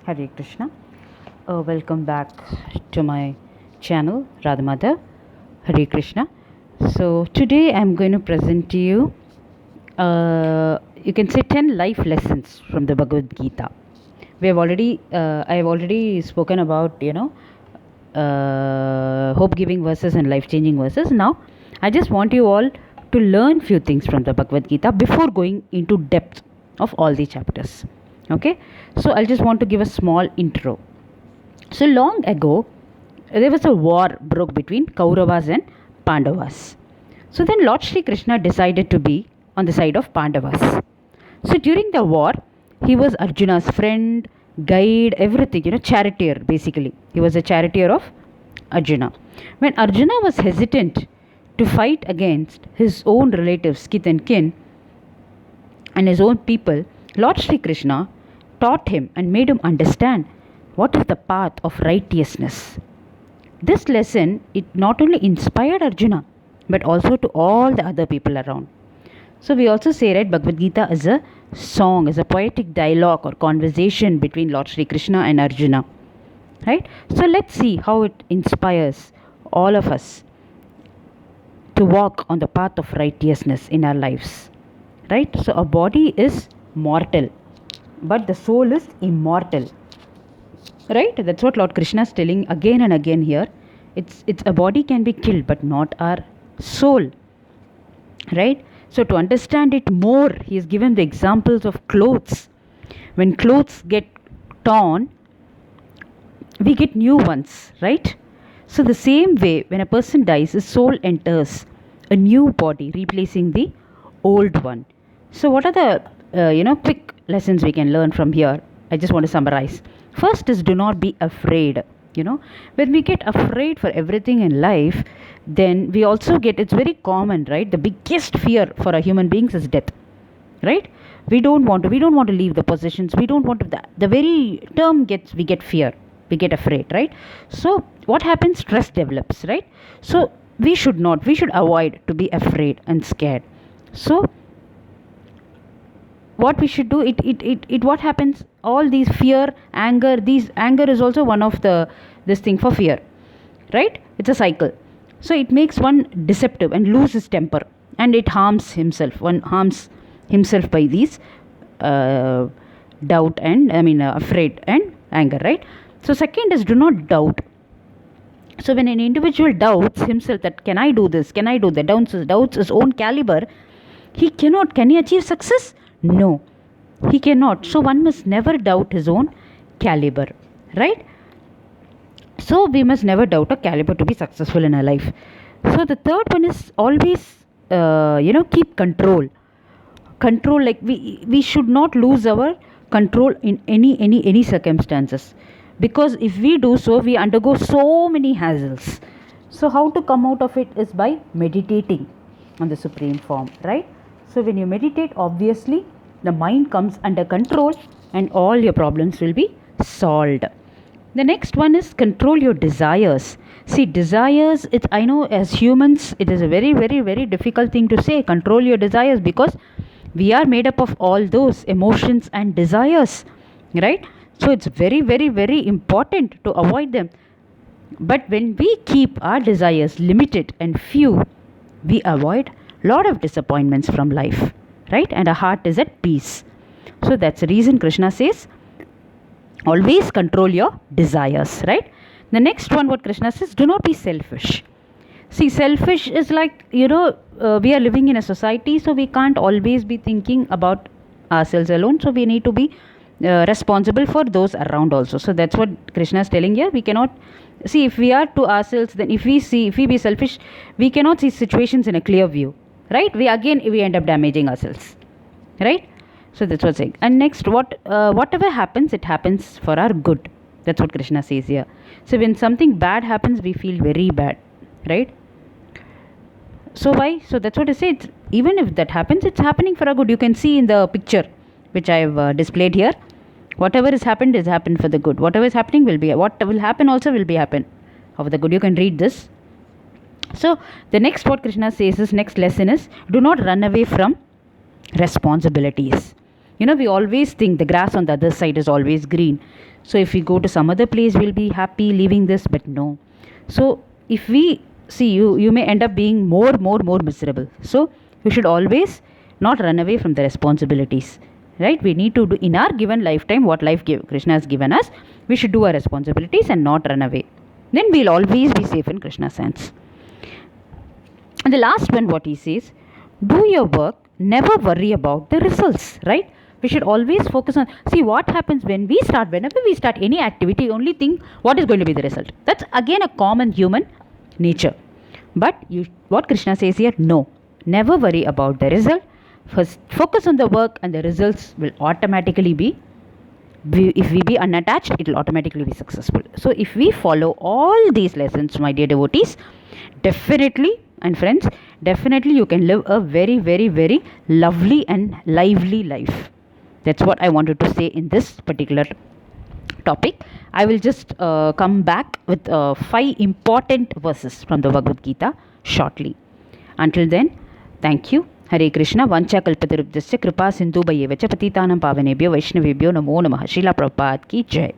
Hare Krishna. Welcome back to my channel, Radhamada. Hare Krishna. So today I'm going to present to you, you can say 10 life lessons from the Bhagavad Gita. I have already spoken about, hope-giving verses and life-changing verses. Now, I just want you all to learn few things from the Bhagavad Gita before going into depth of all the chapters. Okay, so I'll just want to give a small intro. So long ago, there was a war broke between Kauravas and Pandavas. So then Lord Shri Krishna decided to be on the side of Pandavas. So during the war, he was Arjuna's friend, guide, everything, charioteer basically. He was a charioteer of Arjuna. When Arjuna was hesitant to fight against his own relatives, kith and kin, and his own people, Lord Shri Krishna taught him and made him understand what is the path of righteousness. This lesson, it not only inspired Arjuna, but also to all the other people around. So we also say, right, Bhagavad Gita is a song, is a poetic dialogue or conversation between Lord Shri Krishna and Arjuna. Right? So let's see how it inspires all of us to walk on the path of righteousness in our lives. Right? So a body is mortal, but the soul is immortal. Right? That's what Lord Krishna is telling again and again here. It's a body can be killed, but not our soul. Right? So to understand it more, he has given the examples of clothes. When clothes get torn, we get new ones, right? So the same way, when a person dies, his soul enters a new body, replacing the old one. So what are the quick lessons we can learn from here? I just want to summarize. First is, do not be afraid. When we get afraid for everything in life, then we also get, it's very common, right? The biggest fear for a human beings is death, right? We don't want to leave the possessions. We don't want to, the very term we get fear, we get afraid, right? So what happens? Stress develops, right? So we should avoid to be afraid and scared. So what we should do, what happens, all these fear, anger is also one of this thing for fear, right? It's a cycle. So it makes one deceptive and lose his temper, and it harms himself. One harms himself by these doubt and afraid and anger, right? So second is, do not doubt. So when an individual doubts himself that can I do this, can I do that, doubts his own caliber, can he achieve success? No, he cannot. So one must never doubt his own caliber, right? So we must never doubt a caliber to be successful in our life. So the third one is always, keep control. Control, like we should not lose our control in any circumstances, because if we do so, we undergo so many hassles. So how to come out of it is by meditating on the supreme form, right? So when you meditate, obviously the mind comes under control and all your problems will be solved. The next one is, control your desires. See, desires, I know as humans, it is a very, very, very difficult thing to say, control your desires, because we are made up of all those emotions and desires, right? So it's very, very, very important to avoid them. But when we keep our desires limited and few, we avoid lot of disappointments from life, right? And our heart is at peace. So that's the reason Krishna says, always control your desires, right? The next one, what Krishna says, do not be selfish. See, selfish is like, we are living in a society, so we can't always be thinking about ourselves alone. So we need to be responsible for those around also. So that's what Krishna is telling here. We cannot see, if we are to ourselves, then if we be selfish, we cannot see situations in a clear view, right? We end up damaging ourselves, right? So that's what's saying. And next, whatever happens, it happens for our good. That's what Krishna says here. So when something bad happens, we feel very bad, right? So why? So that's what I say. Even if that happens, it's happening for our good. You can see in the picture which I have displayed here. Whatever has happened for the good. Whatever is happening what will happen also will be happen for the good. You can read this. So the next, what Krishna says is, next lesson is, do not run away from responsibilities. We always think the grass on the other side is always green. So if we go to some other place, we'll be happy leaving this, but no. So if we see, you may end up being more miserable. So we should always not run away from the responsibilities, right? We need to do in our given lifetime what Krishna has given us. We should do our responsibilities and not run away. Then we'll always be safe in Krishna's hands. And the last one, what he says, do your work, never worry about the results, right? We should always focus on, see what happens whenever we start any activity, only think what is going to be the result. That's again a common human nature. But what Krishna says here, no, never worry about the result. First, focus on the work and the results will automatically be, if we be unattached, it will automatically be successful. So if we follow all these lessons, my dear devotees, definitely, and friends, definitely you can live a very lovely and lively life. That's what I wanted to say in this particular topic. I will just come back with 5 important verses from the Bhagavad Gita shortly. Until then, thank you. Hare Krishna. Vancha kalpatarubhyasya kripa sindhu bhayevacha patitanam pavanebhyo vaishnavebhyo namo namaha. Srila Prabhupada ki jai.